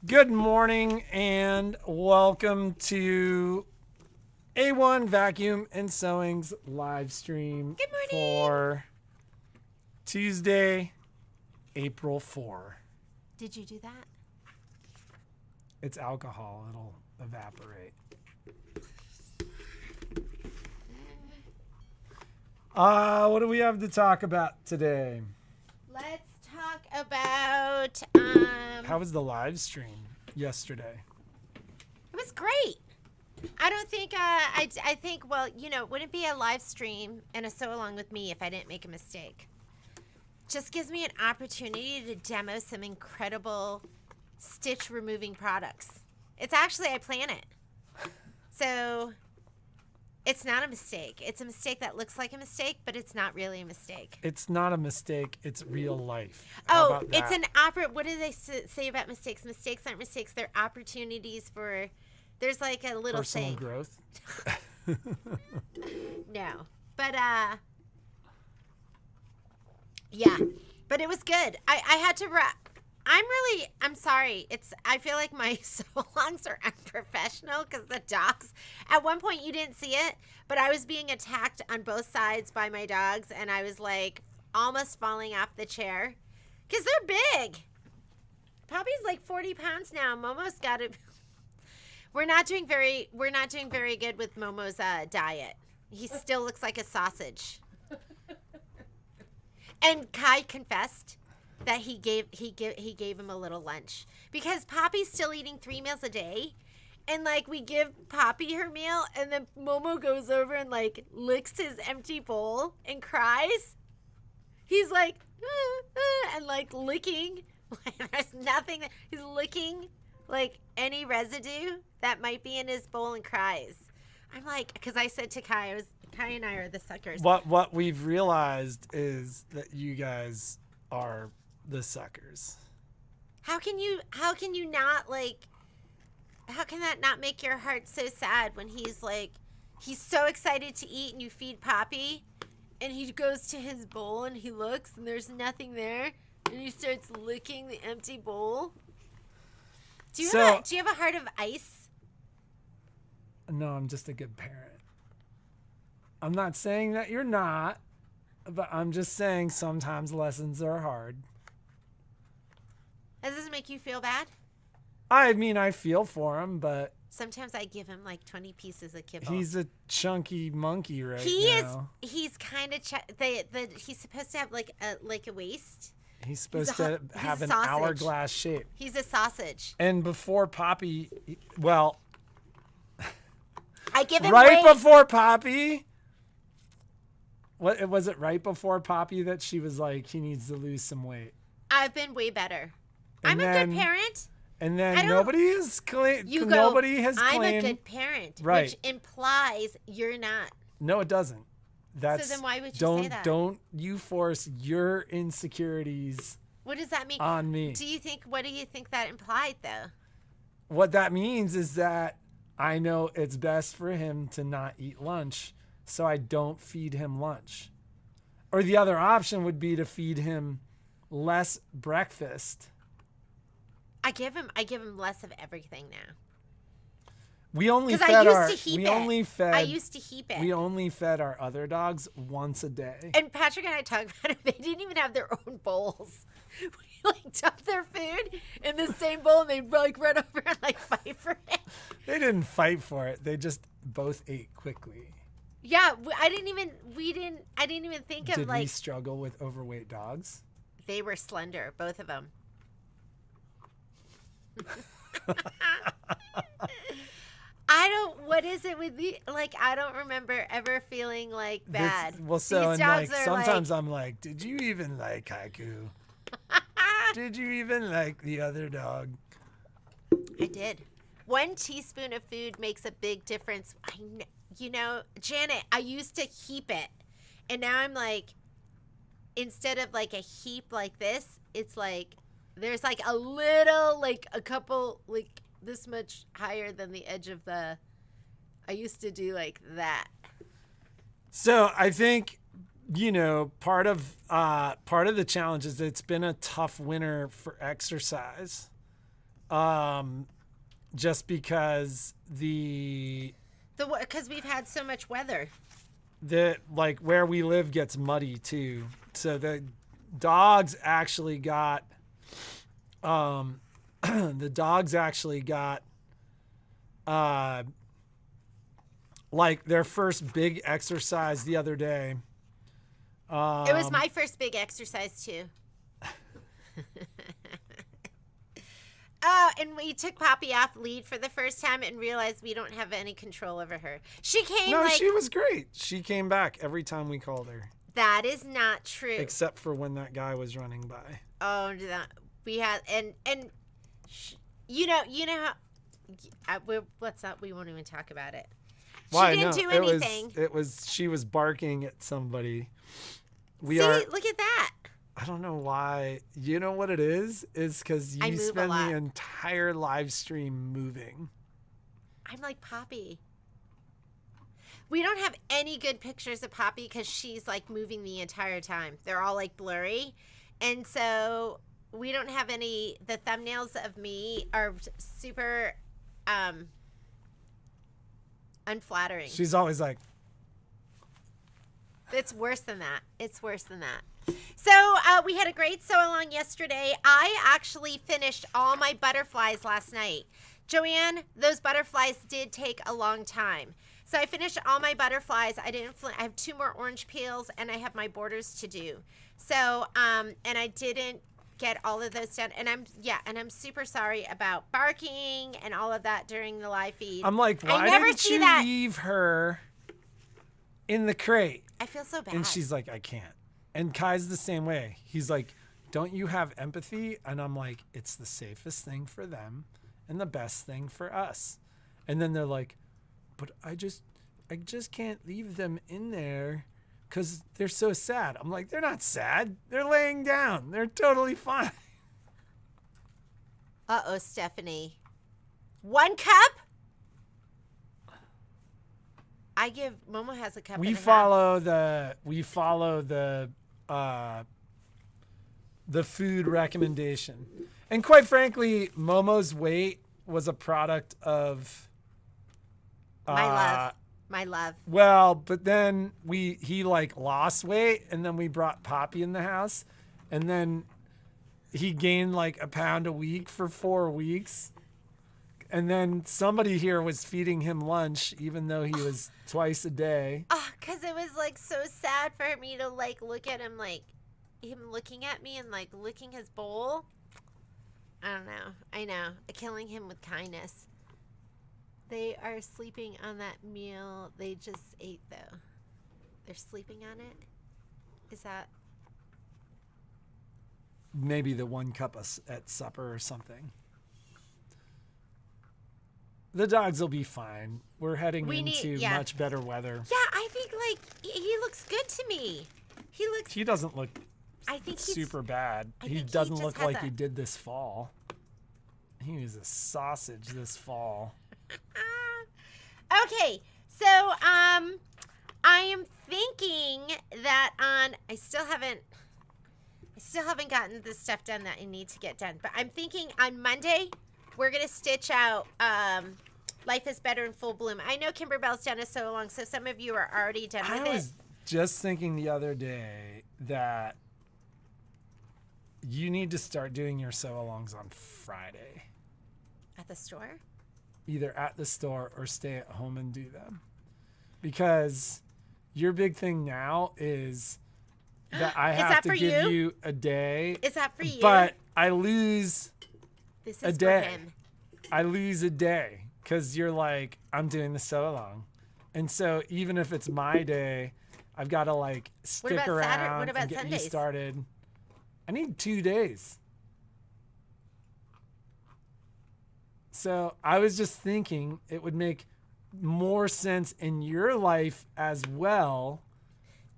Good morning and welcome to A1 Vacuum and Sewing's live stream Good morning. for Tuesday, April 4. Did you do that? It's alcohol, it'll evaporate. What do we have to talk about today? Let's talk about How was the live stream yesterday? it was great. I don't think I think wouldn't be a live stream and a sew along with me if I didn't make a mistake. Just gives me an opportunity to demo some incredible stitch removing products. It's actually I plan it. So it's not a mistake. It's a mistake that looks like a mistake, but it's not really a mistake. It's not a mistake, it's real life. How about that? It's an what do they say about mistakes? Mistakes aren't mistakes. They're opportunities for. There's like a little personal saying. growth. No, but yeah, but it was good. I had to wrap. I'm sorry. I feel like my so-longs are unprofessional because the dogs, at one point you didn't see it, but I was being attacked on both sides by my dogs and I was like almost falling off the chair because they're big. Poppy's like 40 pounds now. Momo's got to, we're not doing very good with Momo's diet. He still looks like a sausage. And Kai confessed that he gave him a little lunch because Poppy's still eating 3 meals a day, and like we give Poppy her meal, and then Momo goes over and like licks his empty bowl and cries. He's like and like licking. There's nothing. He's licking like any residue that might be in his bowl and cries. I'm like, because I said to Kai, Kai and I are the suckers. What we've realized is that you guys are the suckers. How can you not like, how can that not make your heart so sad when he's so excited to eat and you feed Poppy and he goes to his bowl and he looks and there's nothing there and he starts licking the empty bowl? Do you have a heart of ice? No, I'm just a good parent. I'm not saying that you're not, but I'm just saying sometimes lessons are hard. Does this make you feel bad? I mean, I feel for him, but sometimes I give him like 20 pieces of kibble. he's a chunky monkey right now. He's kind of he's supposed to have like a waist. He's supposed to have an sausage. hourglass shape. He's a sausage. And before Poppy, well, I give him right weight. before Poppy. What was it? Right before Poppy that she was like, he needs to lose some weight. I've been way better. And I'm a good parent. And then nobody has claimed. I'm a good parent, right. Which implies you're not. No, it doesn't. So then why would you say that? Don't you force your insecurities. What does that mean? On me. What do you think that implied though? What that means is that I know it's best for him to not eat lunch, so I don't feed him lunch. Or the other option would be to feed him less breakfast. I give him less of everything now. We only fed I used to heap it. We only fed our other dogs once a day. And Patrick and I talked about it. They didn't even have their own bowls. We like dumped their food in the same bowl, and they like run over and like fight for it. They didn't fight for it. They just both ate quickly. Yeah, I didn't even think of Did like. we struggle with overweight dogs? They were slender, both of them. What is it with me? Like, I don't remember ever feling like bad. Sometimes I'm like, did you even like Haiku? Did you even like the other dog? I did. 1 teaspoon of food makes a big difference. Janet, I used to heap it. And now I'm like, instead of like a heap like this, it's like, there's like a little, like a couple, like this much higher than the edge of the, I used to do like that. So I think, part of the challenge is it's been a tough winter for exercise. Just because because we've had so much weather. like where we live gets muddy too. So the dogs actually got like their first big exercise the other day. It was my first big exercise too. Oh, and we took Poppy off lead for the first time and realized we don't have any control over her. She came No, she was great. She came back every time we called her. That is not true. Except for when that guy was running by. Oh, we had you know how what's up? We won't even talk about it. Why? She didn't do anything. She was barking at somebody. Look at that. I don't know why. You know what it is? Is because you spend the entire live stream moving. I'm like Poppy. We don't have any good pictures of Poppy because she's like moving the entire time. They're all like blurry. And so we don't have any. The thumbnails of me are super unflattering. She's always like. It's worse than that. So we had a great sew-along yesterday. I actually finished all my butterflies last night. Joanne, those butterflies did take a long time. So I finished all my butterflies. I have 2 more orange peels, and I have my borders to do. So, and I didn't get all of those done. And I'm super sorry about barking and all of that during the live feed. I'm like, why didn't you leave her in the crate? I feel so bad. And she's like, I can't. And Kai's the same way. He's like, don't you have empathy? And I'm like, it's the safest thing for them and the best thing for us. And then they're like, but I just can't leave them in there because they're so sad. I'm like, they're not sad. They're laying down. They're totally fine. Uh-oh, Stephanie. 1 cup? I give Momo has a cup. We follow the food recommendation, and quite frankly, Momo's weight was a product of my love. Well, but then he like lost weight, and then we brought Poppy in the house, and then he gained like a pound a week for 4 weeks. And then somebody here was feeding him lunch, even though he was twice a day. Oh, because it was like so sad for me to like look at him, like him looking at me and like licking his bowl. I don't know. I know. Killing him with kindness. They are sleeping on that meal they just ate, though. They're sleeping on it? Is that? Maybe the 1 cup at supper or something. The dogs will be fine. We're heading into much better weather. Yeah, I think like he looks good to me. He doesn't look super bad. He doesn't look like he did this fall. He was a sausage this fall. Okay, so I am thinking that I still haven't gotten the stuff done that I need to get done. But I'm thinking on Monday we're gonna stitch out Life is Better in Full Bloom. I know Kimberbell's done a sew-along, so some of you are already done with it. I was just thinking the other day that you need to start doing your sew-alongs on Friday. At the store? Either at the store or stay at home and do them. Because your big thing now is that I have to give you a day. Is that for you? But I lose this is a day. For him. I lose a day because you're like, I'm doing the sew-along. And so even if it's my day, I've got to like stick around and get you started. I need 2 days. So I was just thinking it would make more sense in your life as well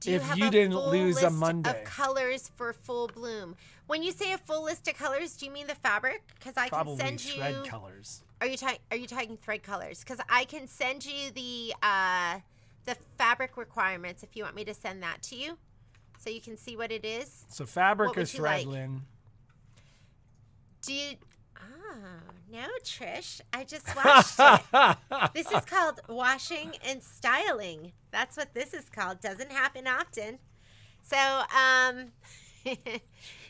if you didn't lose a Monday. Of colors for Full Bloom. When you say a full list of colors, do you mean the fabric? Because I can send you thread colors. Are you talking thread colors? Because I can send you the fabric requirements if you want me to send that to you, so you can see what it is. So fabric or thread, Lynn? Do you? no, Trish. I just watched it. This is called washing and styling. That's what this is called. Doesn't happen often. So,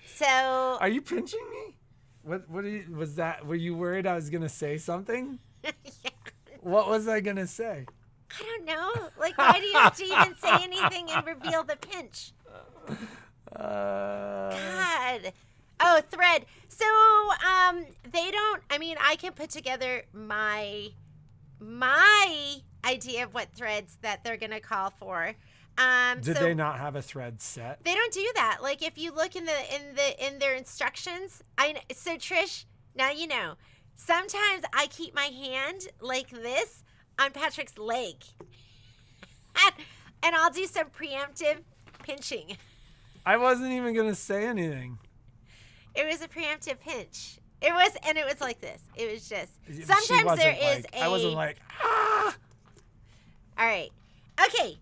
so. Are you pinching me? Was that? Were you worried I was gonna say something? Yeah. What was I gonna say? I don't know. Like, why do you have to even say anything and reveal the pinch? God. Oh, thread. So, they don't. I mean, I can put together my idea of what threads that they're gonna call for. Did they not have a thread set? They don't do that. Like, if you look in their instructions, so Trish, now you know. Sometimes I keep my hand like this on Patrick's leg, and I'll do some preemptive pinching. I wasn't even gonna say anything. It was a preemptive pinch. It was like this. It was just She sometimes wasn't there is like, a. I wasn't like ah. All right. Okay.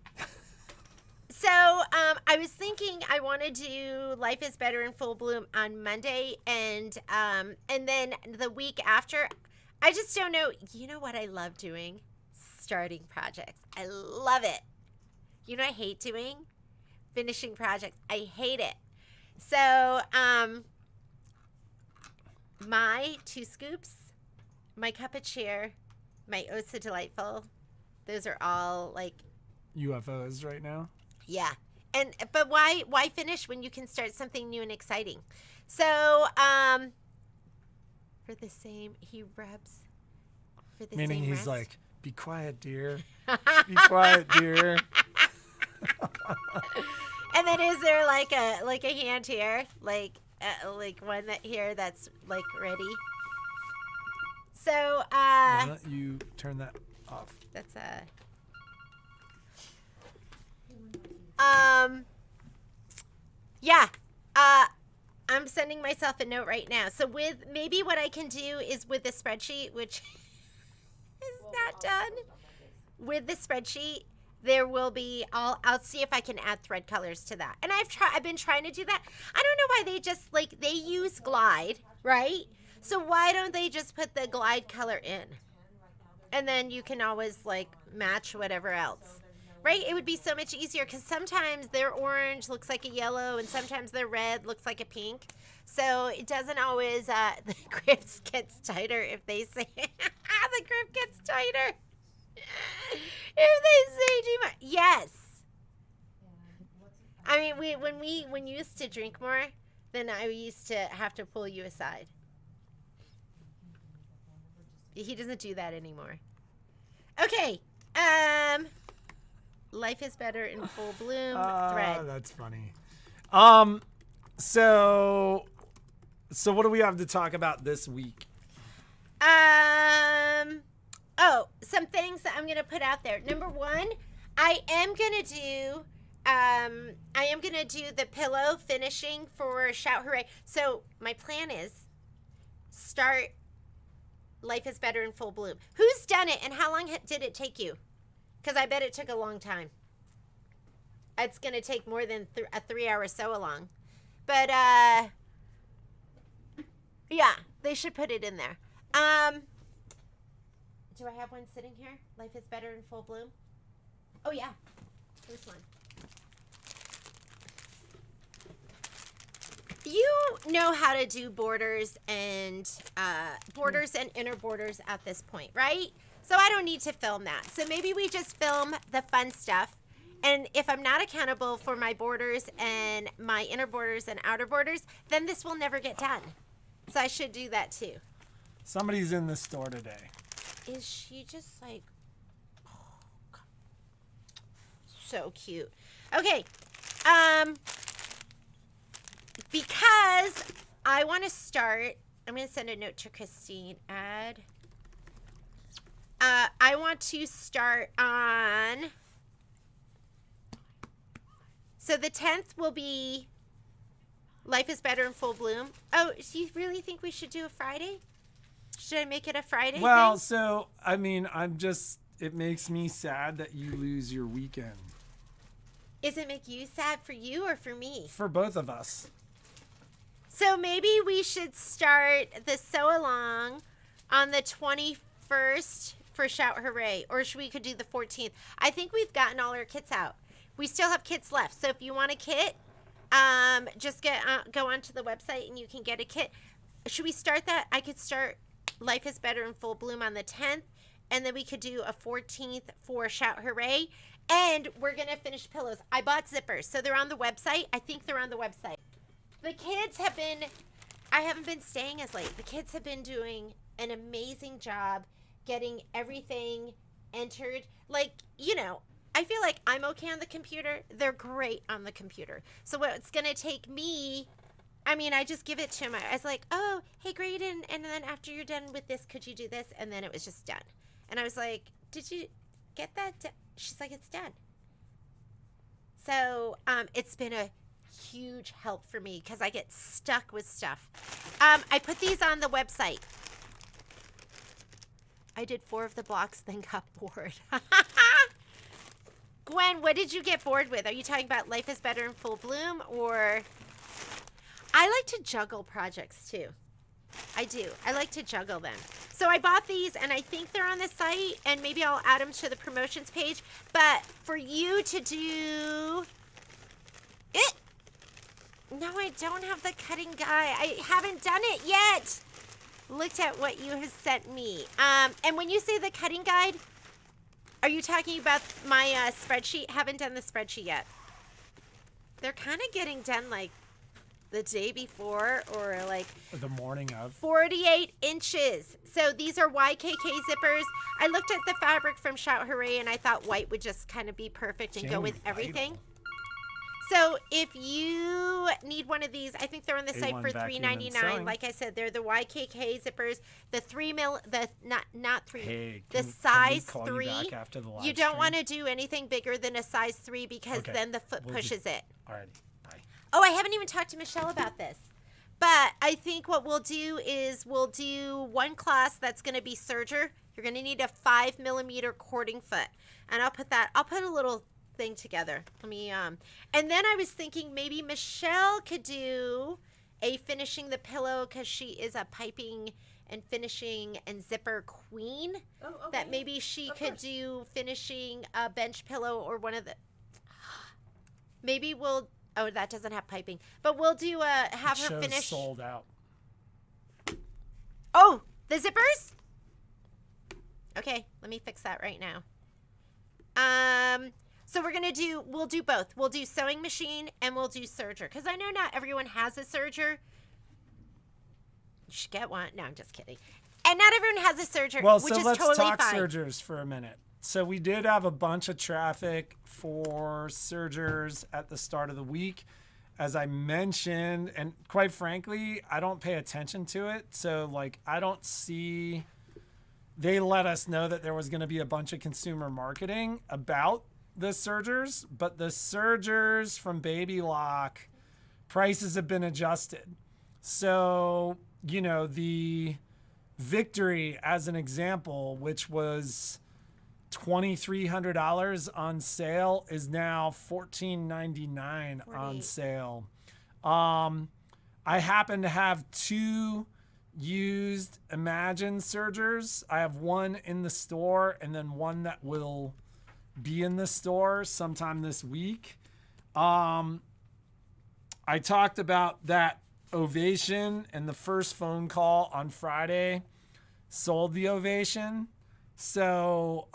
So I was thinking I want to do Life is Better in Full Bloom on Monday, and then the week after, I just don't know. You know what I love doing? Starting projects. I love it. You know what I hate doing? Finishing projects. I hate it. So my 2 scoops, my cup of cheer, my oh so delightful. Those are all like UFOs right now. yeah. But why finish when you can start something new and exciting? So, for the same, he rubs for the Meaning same he's rest. like, be quiet, dear. Be quiet, dear. And then is there like a hand here, like one that here that's like ready? So, Why don't you turn that off? that's yeah. I'm sending myself a note right now. So with maybe what I can do is with the spreadsheet, which is not done. With the spreadsheet, there will be I'll see if I can add thread colors to that. And I've been trying to do that. I don't know why they just they use Glide, right? So why don't they just put the Glide color in? And then you can always match whatever else. Right? It would be so much easier because sometimes their orange looks like a yellow and sometimes their red looks like a pink. So it doesn't always, the grip gets tighter if they say, the grip gets tighter. If they say too much. Yes. I mean, when you used to drink more, then I used to have to pull you aside. He doesn't do that anymore. Okay. Life is Better in Full Bloom thread. That's funny. So what do we have to talk about this week? Some things that I'm gonna put out there. Number 1, I am gonna do the pillow finishing for Shout Hooray. So my plan is start Life is Better in Full Bloom. Who's done it and how long did it take you? Because I bet it took a long time. It's going to take more than a 3-hour sew-along. But, yeah, they should put it in there. Do I have one sitting here? Life is Better in Full Bloom? Oh, yeah. This one. You know how to do borders and inner borders at this point, right? So I don't need to film that. So maybe we just film the fun stuff. And if I'm not accountable for my borders and my inner borders and outer borders, then this will never get done. So I should do that too. Somebody's in the store today. Is she just like, oh, God. So cute. Okay. Because I want to start, I'm going to send a note to Christine. Add. I want to start on, so the 10th will be Life is Better in Full Bloom. Oh, do you really think we should do a Friday? Should I make it a Friday Well, thing? so, I mean, it makes me sad that you lose your weekend. Does it make you sad for you or for me? For both of us. So maybe we should start the sew along on the 21st for Shout Hooray, or we could do the 14th. I think we've gotten all our kits out. We still have kits left. So if you want a kit, just go onto the website and you can get a kit. Should we start that? I could start Life is Better in Full Bloom on the 10th, and then we could do a 14th for Shout Hooray. And we're going to finish pillows. I bought zippers, so they're on the website. I think they're on the website. The kids have been, I haven't been staying as late. The kids have been doing an amazing job getting everything entered. Like, you know, I feel like I'm okay on the computer. They're great on the computer. So what's going to take me, I mean, I just give it to him. I was like, oh, hey, Graydon, and then after you're done with this, could you do this? And then it was just done. And I was like, did you get that done? She's like, it's done. So it's been a huge help for me because I get stuck with stuff. I put these on the website. I did 4 of the blocks, then got bored. Gwen, what did you get bored with? Are you talking about Life is Better in Full Bloom, or... I like to juggle projects too. I do. I like to juggle them. So I bought these, and I think they're on the site, and maybe I'll add them to the promotions page. But for you to do it, no, I don't have the cutting guide. I haven't done it yet. Looked at what you have sent me. And when you say the cutting guide, are you talking about my spreadsheet? Haven't done the spreadsheet yet. They're kind of getting done like the day before, or like the morning of. 48 inches. So these are YKK zippers. I looked at the fabric from Shout Hooray, and I thought white would just kind of be perfect and go with everything. So if you need one of these, I think they're on the site for $3.99. Like I said, they're the YKK zippers, the 3 mil, the not 3, hey, the size 3. You don't want to do anything bigger than a size 3 because then the foot pushes it. Alrighty. Oh, I haven't even talked to Michelle about this. But I think what we'll do is we'll do one class that's going to be serger. You're going to need a 5mm cording foot. And I'll put a little thing together. Let me, and then I was thinking maybe Michelle could do a finishing the pillow because she is a piping and finishing and zipper queen. Oh, okay. That maybe she could do finishing a bench pillow or one of the, maybe we'll, oh, that doesn't have piping. But we'll do have her finish. Sold out. Oh, the zippers? Okay, let me fix that right now. So we'll do both. We'll do sewing machine and we'll do serger. Because I know not everyone has a serger. You should get one. No, I'm just kidding. And not everyone has a serger, which is totally fine. Well, so let's talk sergers for a minute. So we did have a bunch of traffic for sergers at the start of the week. As I mentioned, and quite frankly, I don't pay attention to it. So like, I don't see, they let us know that there was going to be a bunch of consumer marketing about the sergers, but the sergers from Baby Lock prices have been adjusted. So, you know, the Victory as an example, which was $2,300 on sale, is now $1,499 on sale. I happen to have 2 used Imagine sergers. I have one in the store and then one that will be in the store sometime this week. I talked about that Ovation, and the first phone call on Friday sold the Ovation. So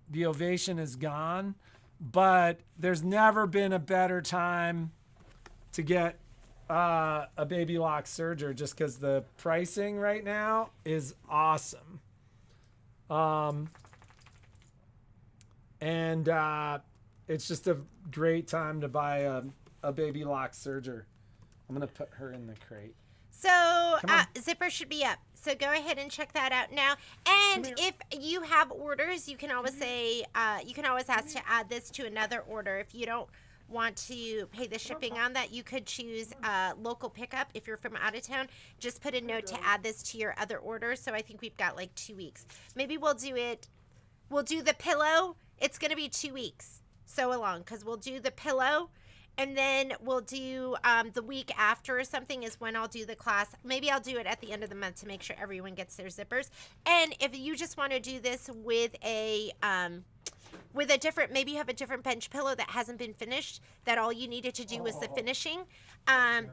the Ovation is gone, but there's never been a better time to get a Baby Lock serger just because the pricing right now is awesome. And it's just a great time to buy a Baby Lock serger. I'm going to put her in the crate. So zipper should be up. So go ahead and check that out now. And if you have orders, you can always say, you can always ask to add this to another order. If you don't want to pay the shipping on that, you could choose local pickup. If you're from out of town, just put a note to add this to your other order. So I think we've got like 2 weeks. Maybe we'll do the pillow. It's going to be 2 weeks. Sew along, because we'll do the pillow And then we'll do the week after or something is when I'll do the class. Maybe I'll do it at the end of the month to make sure everyone gets their zippers. And if you just want to do this with a different, maybe you have a different bench pillow that hasn't been finished, that all you needed to do was the finishing,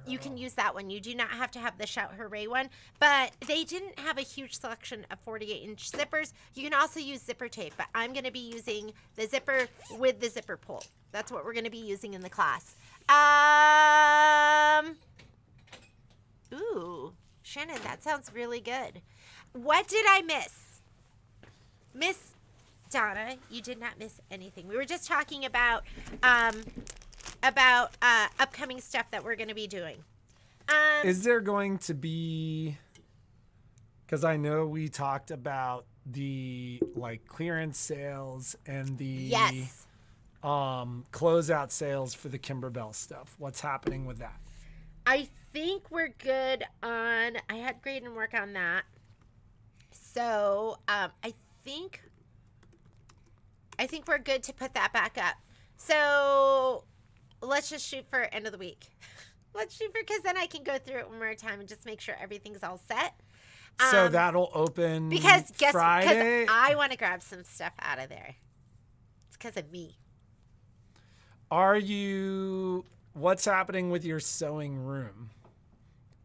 you can use that one. You do not have to have the Shout Hooray one, but they didn't have a huge selection of 48-inch zippers. You can also use zipper tape, but I'm going to be using the zipper with the zipper pull. That's what we're going to be using in the class. Ooh, Shannon, that sounds really good. What did I miss? Miss Donna, you did not miss anything. We were just talking about upcoming stuff that we're going to be doing. Is there going to be, because I know we talked about the like clearance sales and the Yes. Closeout sales for the Kimberbell stuff. What's happening with that? I think we're good on, I had Graydon work on that. So I think we're good to put that back up. So let's just shoot for end of the week. Let's shoot for, because then I can go through it one more time and just make sure everything's all set. So that'll open because Friday. Because I want to grab some stuff out of there. It's because of me. What's happening with your sewing room?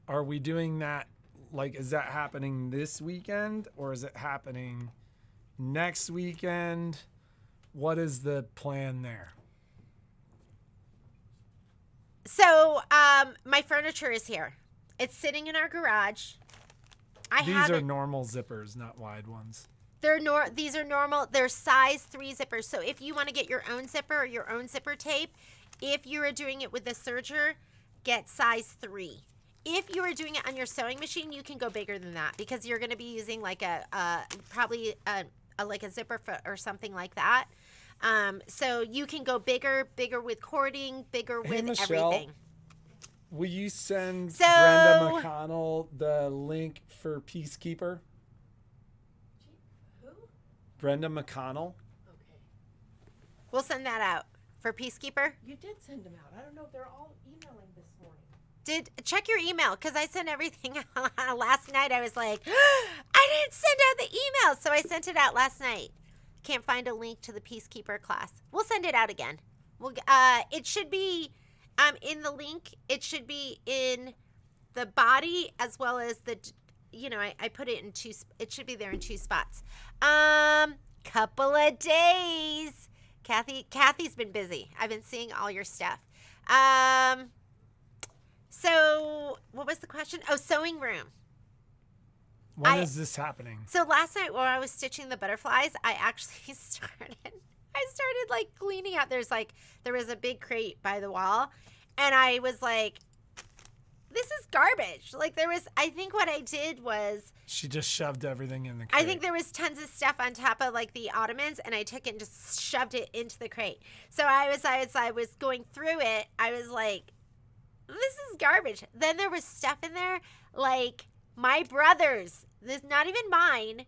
Are we doing that? Like, is that happening this weekend or is it happening next weekend? What is the plan there? So, my furniture is here. It's sitting in our garage. These are normal zippers, not wide ones. These are normal. They're size 3 zippers. So if you want to get your own zipper or your own zipper tape, if you are doing it with a serger, get size 3. If you are doing it on your sewing machine, you can go bigger than that because you're going to be using like probably like a zipper foot or something like that. So you can go bigger with cording, bigger with Michelle, everything. Will you send Brenda McConnell the link for Peacekeeper? Who? Brenda McConnell. Okay. We'll send that out for Peacekeeper. You did send them out. I don't know if they're all emailing this morning. Check your email because I sent everything out last night. I was like, I didn't send out the email, so I sent it out last night. Can't find a link to the Peacekeeper class. We'll send it out again. It should be in the link. It should be in the body as well as the, I put it in two. It should be there in 2 spots. Couple of days. Kathy's been busy. I've been seeing all your stuff. So what was the question? Oh, sewing room. When is this happening? So last night while I was stitching the butterflies, I actually started like cleaning out. There was a big crate by the wall, and I was like, this is garbage. Like I think what I did was she just shoved everything in the crate. I think there was tons of stuff on top of like the ottomans, and I took it and just shoved it into the crate. So I was going through it. I was like, this is garbage. Then there was stuff in there like my brother's. This not even mine.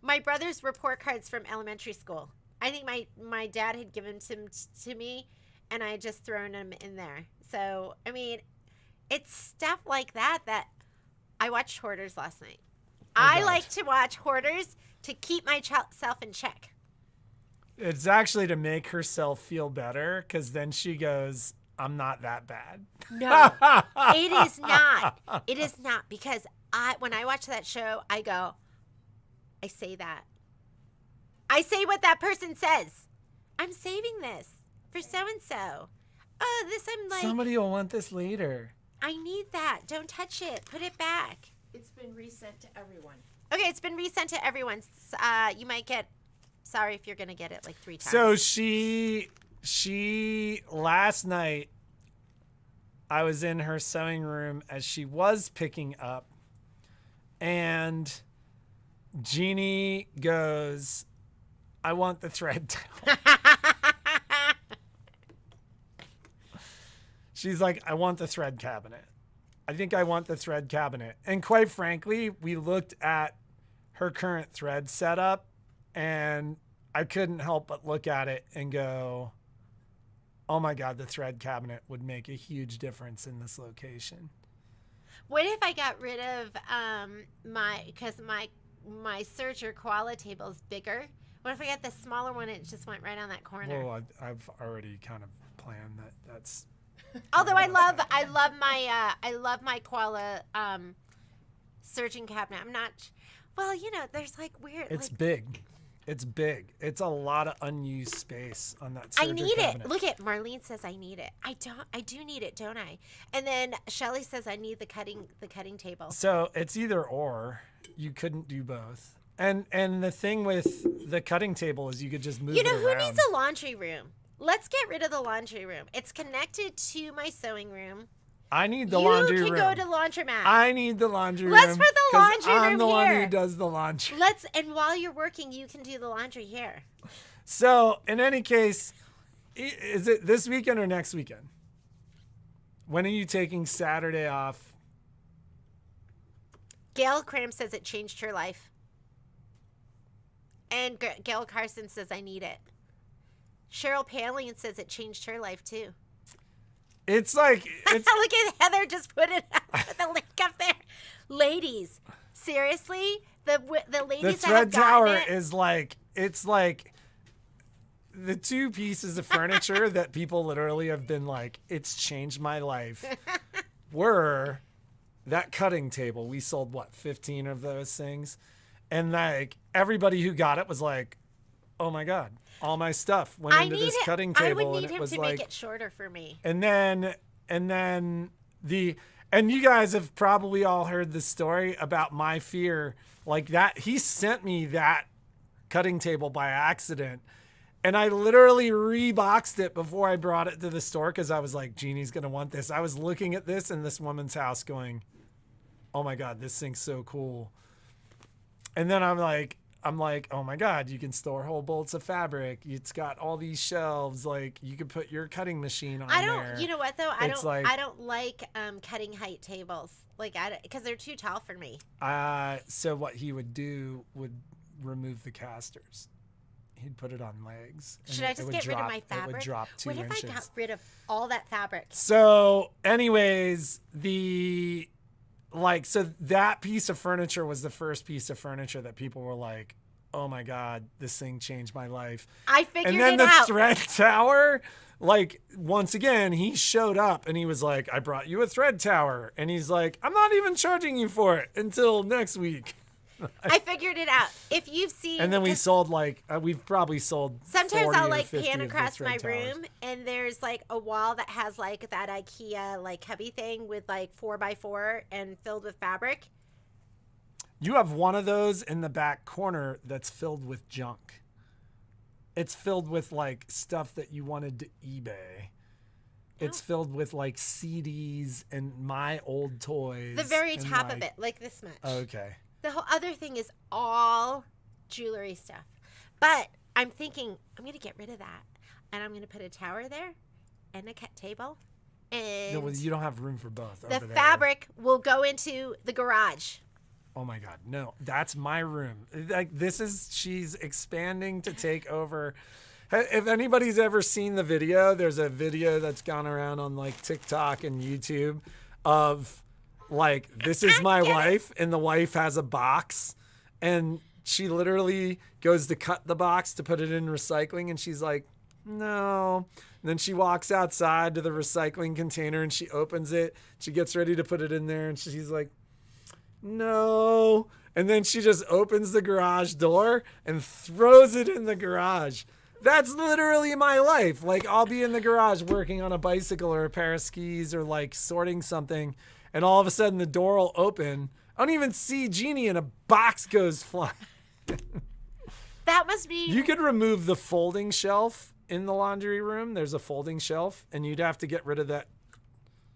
My brother's report cards from elementary school. I think my dad had given them to me, and I had just thrown them in there. So I mean, it's stuff like that I watched Hoarders last night. I like to watch Hoarders to keep myself in check. It's actually to make herself feel better, because then she goes, I'm not that bad. No, it is not. It is not, because when I watch that show, I go, I say that. I say what that person says. I'm saving this for so-and-so. Oh, this I'm like. Somebody will want this later. I need that. Don't touch it. Put it back. It's been resent to everyone. Okay, it's been resent to everyone. You might get, sorry if you're going to get it like 3 times. So she last night, I was in her sewing room as she was picking up, and Genie goes, I want the thread down. She's like, I want the thread cabinet. I think I want the thread cabinet. And quite frankly, we looked at her current thread setup, and I couldn't help but look at it and go, oh my God, the thread cabinet would make a huge difference in this location. What if I got rid of because my searcher koala table is bigger? What if I got the smaller one and it just went right on that corner? Well, I've already kind of planned that's. Although I love my koala searching cabinet. I'm not. Well, there's like weird. It's like, big. It's big. It's a lot of unused space on that I serger need cabinet. it. Look at Marlene says I need it. I don't. I do need it, don't I? And then Shelly says I need the cutting table. So it's either or. You couldn't do both. And the thing with the cutting table is you could just move it around. Who needs a laundry room? Let's get rid of the laundry room. It's connected to my sewing room. I need the laundry room. You can go to laundromat. I need the laundry room. Let's put the 'cause laundry room I'm the one here. who does the laundry. And while you're working, you can do the laundry here. So, in any case, is it this weekend or next weekend? When are you taking Saturday off? Gail Cram says it changed her life. And Gail Carson says I need it. Cheryl Palin says it changed her life too. It's like Look at Heather just put the link up there. Ladies, seriously, the ladies the that thread have tower gotten it, is like it's like the two pieces of furniture that people literally have been like, it's changed my life. Were that cutting table. We sold 15 of those things, and like everybody who got it was like, oh my God, all my stuff went into this cutting table. I would and need it him was to like, make it shorter for me. And then you guys have probably all heard the story about my fear like that. He sent me that cutting table by accident, and I literally reboxed it before I brought it to the store because I was like, Jeannie's going to want this. I was looking at this in this woman's house going, oh my God, this thing's so cool. And then I'm like, oh my God, you can store whole bolts of fabric. It's got all these shelves. Like you could put your cutting machine on there. You know what though? I don't like cutting height tables. Because they're too tall for me. So what he would do would remove the casters. He'd put it on legs. Should I just get rid of my fabric? It would drop 2 inches. What if I got rid of all that fabric? So anyways, so that piece of furniture was the first piece of furniture that people were like, oh my God, this thing changed my life. I figured it out. And then the thread tower, like once again, he showed up and he was like, I brought you a thread tower. And he's like, I'm not even charging you for it until next week. I figured it out. If you've seen, and then we sold we've probably sold. Sometimes 40 I'll or 50 pan of the across thread my towers. room, and there's a wall that has that IKEA cubby thing with 4x4 and filled with fabric. You have one of those in the back corner that's filled with junk. It's filled with stuff that you wanted to eBay. It's filled with CDs and my old toys. The very top of it, this much. Okay. The whole other thing is all jewelry stuff. But I'm thinking I'm going to get rid of that. And I'm going to put a tower there and a cut table. And No, you don't have room for both. the over there. fabric will go into the garage. Oh my God, no, that's my room. She's expanding to take over. If anybody's ever seen the video, there's a video that's gone around on TikTok and YouTube of this is my wife, and the wife has a box, and she literally goes to cut the box to put it in recycling, and she's like, no. And then she walks outside to the recycling container and she opens it. She gets ready to put it in there, and she's like, no. And then she just opens the garage door and throws it in the garage. That's literally my life. I'll be in the garage working on a bicycle or a pair of skis or sorting something, and all of a sudden the door will open. I don't even see Genie and a box goes flying. That must be... You could remove the folding shelf in the laundry room. There's a folding shelf, and you'd have to get rid of that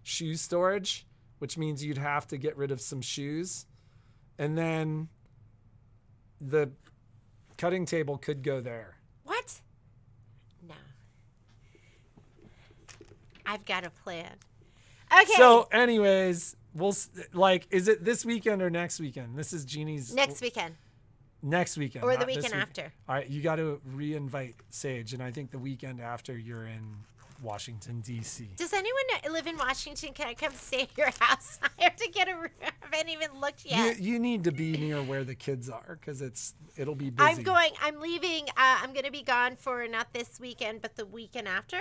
shoe storage, which means you'd have to get rid of some shoes. And then the cutting table could go there. What? No. I've got a plan. Okay. So anyways, is it this weekend or next weekend? This is Jeannie's... Next weekend. Next weekend. Or the not this weekend week. after. All right, you got to re-invite Sage, and I think the weekend after you're in Washington, D.C. Does anyone live in Washington? Can I come stay at your house? I have to get a room. I haven't even looked yet. You need to be near where the kids are because it'll be busy. I'm leaving. I'm going to be gone for not this weekend, but the weekend after.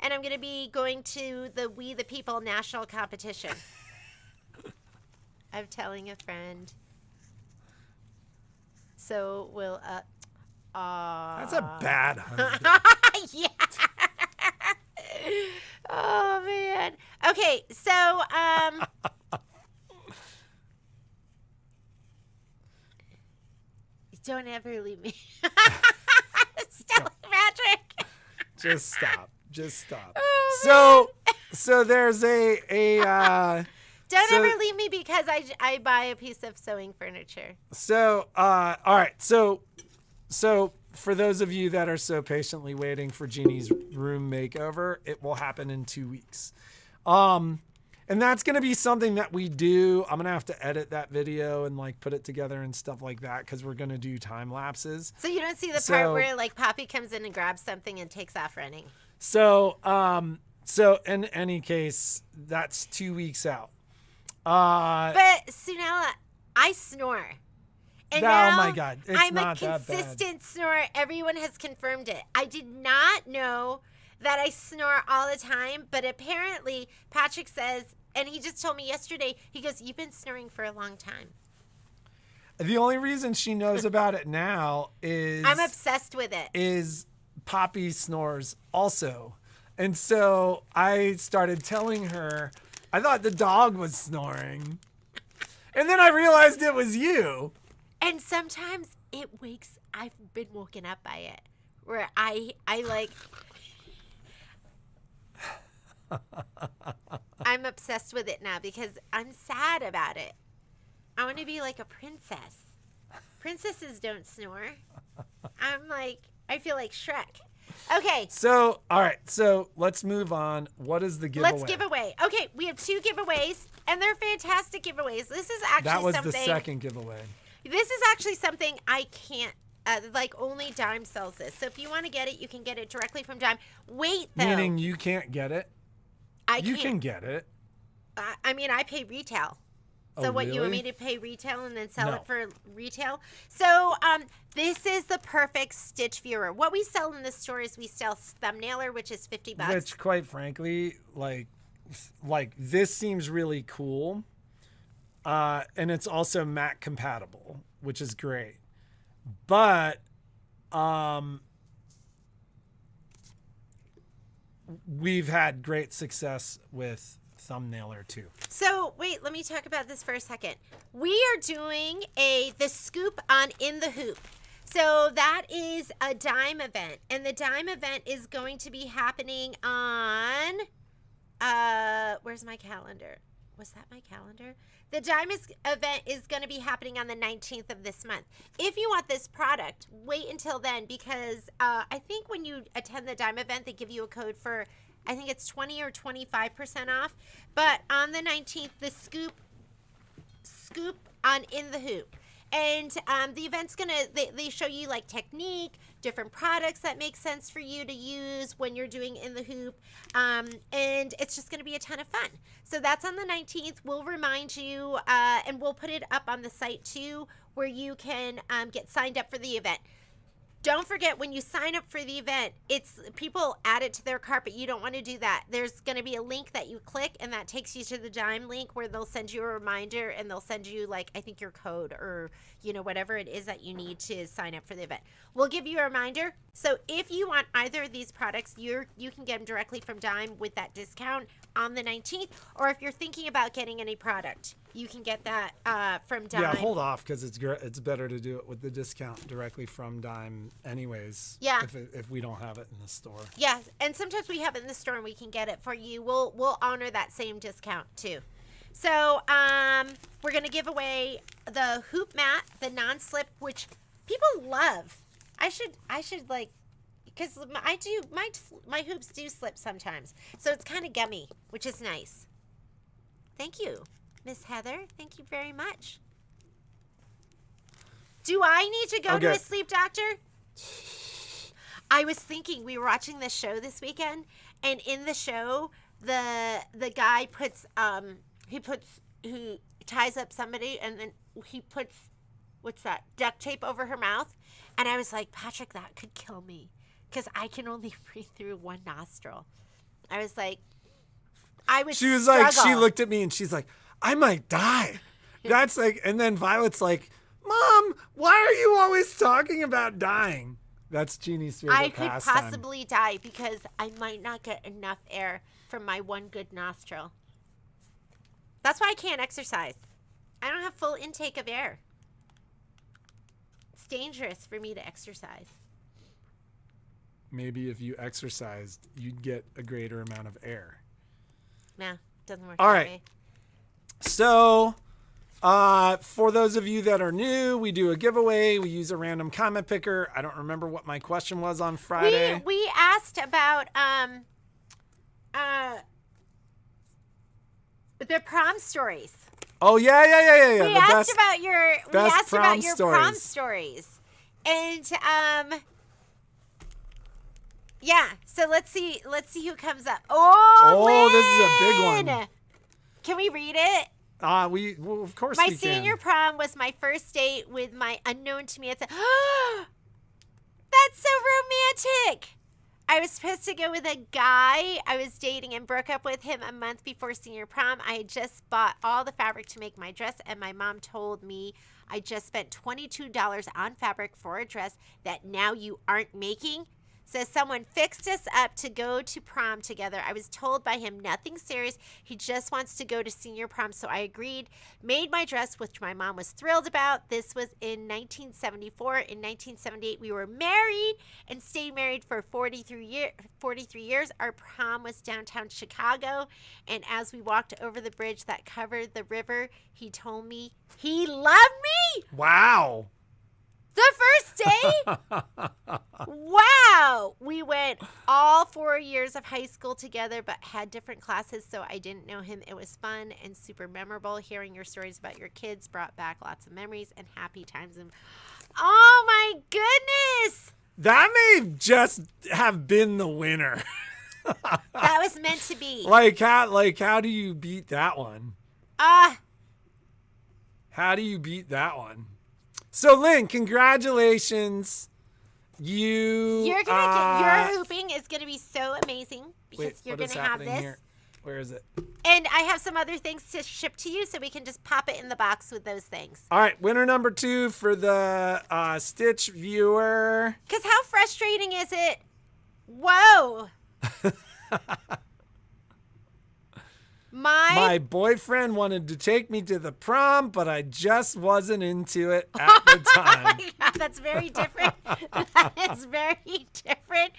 And I'm going to be going to the We the People national competition. I'm telling a friend. So we'll, That's a bad husband. yeah. Oh, man. Okay, so, don't ever leave me. Still, Patrick. Just stop. Oh, So there's Don't so- ever leave me because I buy a piece of sewing furniture. all right. So for those of you that are so patiently waiting for Genie's room makeover, it will happen in 2 weeks. And that's going to be something that we do. I'm going to have to edit that video and like put it together and stuff like that because we're going to do time lapses. So you don't see the part where like Poppy comes in and grabs something and takes off running. So in any case, that's 2 weeks out. But Sunella, I snore. And Oh now my God, it's I'm not a that bad. consistent snorer. Everyone has confirmed it. I did not know that I snore all the time, but apparently Patrick says, and he just told me yesterday, he goes, "You've been snoring for a long time." The only reason she knows about it now is I'm obsessed with it. Is Poppy snores also. And so I started telling her, I thought the dog was snoring. And then I realized it was you. And sometimes I've been woken up by it, where I like, I'm obsessed with it now because I'm sad about it. I want to be like a princess. Princesses don't snore. I feel like Shrek. Okay. So, all right. So let's move on. What is the giveaway? Let's give away. Okay, we have 2 giveaways, and they're fantastic giveaways. This is actually That was something. the second giveaway. This is actually something I can't. Only Dime sells this. So if you want to get it, you can get it directly from Dime. Wait, though. Meaning you can't get it? You can get it. I mean, I pay retail. So Oh, what, you want really? me to pay retail and then sell No. it for retail? So this is the perfect stitch viewer. What we sell in the store is we sell thumbnailer, which is $50. Which, quite frankly, like this seems really cool. And it's also Mac compatible, which is great. But we've had great success with Thumbnailer too. So wait, let me talk about this for a second. We are doing the scoop on In the Hoop. So that is a Dime event, and the Dime event is going to be happening on where's my calendar? Was that my calendar? The Dime event is going to be happening on the 19th of this month. If you want this product, wait until then, because I think when you attend the Dime event, they give you a code for, I think it's 20 or 25% off. But on the 19th, the scoop on In the Hoop. And the event's going to, they show you like technique, different products that make sense for you to use when you're doing In the Hoop. And it's just going to be a ton of fun. So that's on the 19th. We'll remind you, and we'll put it up on the site too, where you can get signed up for the event. Don't forget, when you sign up for the event, it's people add it to their cart, but you don't want to do that. There's going to be a link that you click, and that takes you to the Dime link where they'll send you a reminder, and they'll send you, like, I think your code or, you know, whatever it is that you need to sign up for the event. We'll give you a reminder. So if you want either of these products, you can get them directly from Dime with that discount on the 19th. Or if you're thinking about getting any product, you can get that from Dime. Yeah, hold off because it's better to do it with the discount directly from Dime anyways. Yeah. If we don't have it in the store. Yeah, and sometimes we have it in the store and we can get it for you. We'll honor that same discount too. So we're gonna give away the hoop mat, the non-slip, which people love. I should like, because my hoops do slip sometimes, so it's kind of gummy, which is nice. Thank you, Miss Heather. Thank you very much. Do I need to go to Okay. a sleep doctor? I was thinking, we were watching this show this weekend, And in the show, the guy who ties up somebody, and then he puts, what's that, duct tape over her mouth. And I was like, Patrick, that could kill me because I can only breathe through one nostril. I was like, She was like, she looked at me and she's like, I might die. That's like, and then Violet's like, Mom, why are you always talking about dying? That's Genie's favorite I could pastime. possibly die because I might not get enough air from my one good nostril. That's why I can't exercise. I don't have full intake of air. It's dangerous for me to exercise. Maybe if you exercised, you'd get a greater amount of air. Nah, doesn't work All that right. way. So, for those of you that are new, we do a giveaway. We use a random comment picker. I don't remember what my question was on Friday. We asked about the prom stories. Oh yeah. We asked about your prom stories. stories. And yeah, so let's see who comes up. Oh, this is a big one. Can we read it? Well, of course My we can. senior prom was my first date with my unknown to me at the That's so romantic. I was supposed to go with a guy I was dating and broke up with him a month before senior prom. I had just bought all the fabric to make my dress, and my mom told me I just spent $22 on fabric for a dress that now you aren't making. So someone fixed us up to go to prom together. I was told by him nothing serious. He just wants to go to senior prom. So I agreed, made my dress, which my mom was thrilled about. This was in 1974. In 1978, we were married and stayed married for 43 years. Our prom was downtown Chicago. And as we walked over the bridge that covered the river, he told me he loved me. Wow. The first day? Wow. We went all 4 years of high school together, but had different classes, so I didn't know him. It was fun and super memorable. Hearing your stories about your kids brought back lots of memories and happy times. And oh, my goodness. That may just have been the winner. That was meant to be. How do you beat that one? How do you beat that one? So, Lynn, congratulations. You're gonna your hooping is gonna be so amazing because you're gonna have this. Here? Where is it? And I have some other things to ship to you, so we can just pop it in the box with those things. All right, winner number 2 for the Stitch viewer. Because how frustrating is it? Whoa. My boyfriend wanted to take me to the prom, but I just wasn't into it at the time. Oh my God, that's very different. That is very different.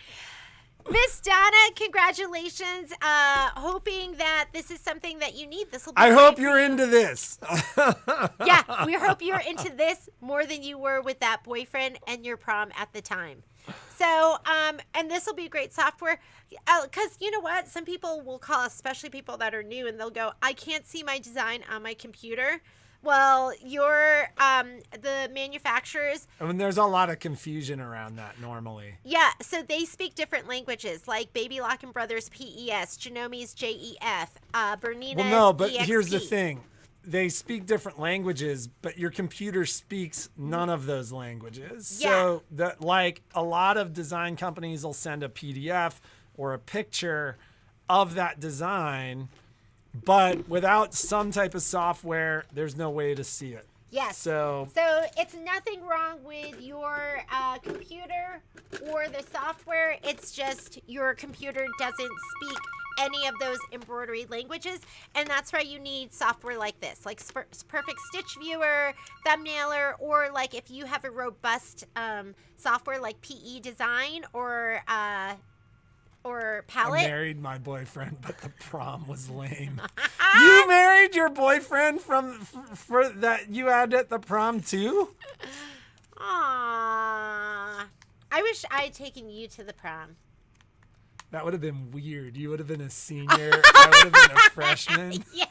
Miss Donna, congratulations. Hoping that this is something that you need. This will be I hope you're into this. Yeah, we hope you're into this more than you were with that boyfriend and your prom at the time. So, and this will be great software because you know what? Some people will call, especially people that are new, and they'll go, I can't see my design on my computer. Well, the manufacturers. I mean, there's a lot of confusion around that normally. Yeah, so they speak different languages, like Baby Lock and Brothers PES, Genomi's JEF, Bernina's Well, no, but EXP. here's the thing. They speak different languages, but your computer speaks none of those languages. Yeah. So that, like, a lot of design companies will send a PDF or a picture of that design, but without some type of software, there's no way to see it. Yes. So it's nothing wrong with your computer or the software. It's just your computer doesn't speak any of those embroidery languages, and that's why you need software like this, like Perfect Stitch Viewer, Thumbnailer, or like if you have a robust software like PE Design or Palette. I married my boyfriend, but the prom was lame. You married your boyfriend for that you had at the prom too? Aww. I wish I had taken you to the prom. That would have been weird. You would have been a senior. I would have been a freshman. Yeah,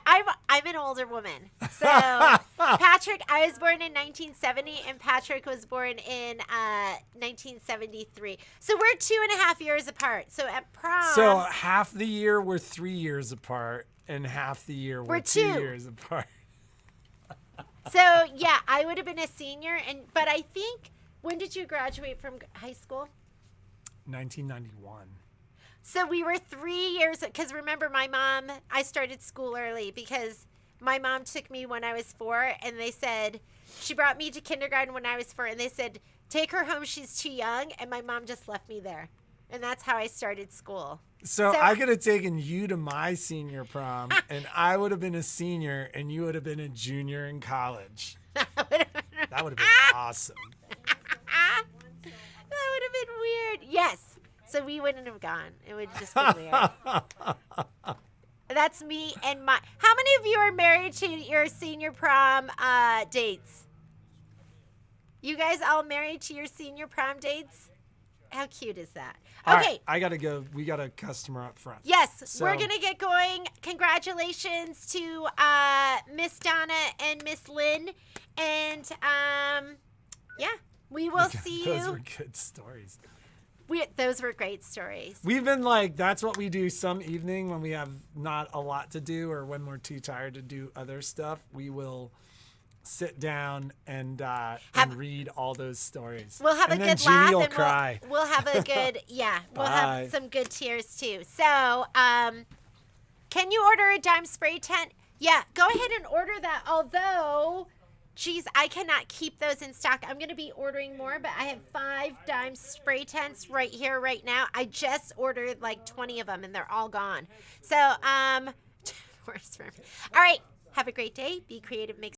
I'm an older woman. So, Patrick Patrick, I was born in 1970, and Patrick was born in 1973. So we're 2.5 years apart. So at prom, So half the year we're 3 years apart, and half the year we're 2 2. years apart. so yeah, I would have been a senior, but I think, when did you graduate from high school? 1991. So we were 3 years, because remember, I started school early because my mom took me when I was 4, and they said, she brought me to kindergarten when I was 4, and they said, take her home, she's too young, and my mom just left me there. And that's how I started school. So I could have taken you to my senior prom, and I would have been a senior, and you would have been a junior in college. That would have been awesome. That would have been weird. Yes. So we wouldn't have gone. It would just be weird. That's me and my. How many of you are married to your senior prom dates? You guys all married to your senior prom dates? How cute is that? All Okay. right, I got to go. We got a customer up front. Yes, So- we're going to get going. Congratulations to Miss Donna and Miss Lynn. And yeah, we will see Those you. were good stories. Those were great stories. We've been like, that's what we do some evening when we have not a lot to do or when we're too tired to do other stuff. We will sit down and read all those stories. We'll have and a then good Jeannie laugh, will and cry. we'll have a good we'll Bye. have some good tears too. So, can you order a dime spray tent? Yeah, go ahead and order that. Although, geez, I cannot keep those in stock. I'm going to be ordering more, but I have 5 dime spray tents right here, right now. I just ordered like 20 of them, and they're all gone. So, all right. Have a great day. Be creative. Make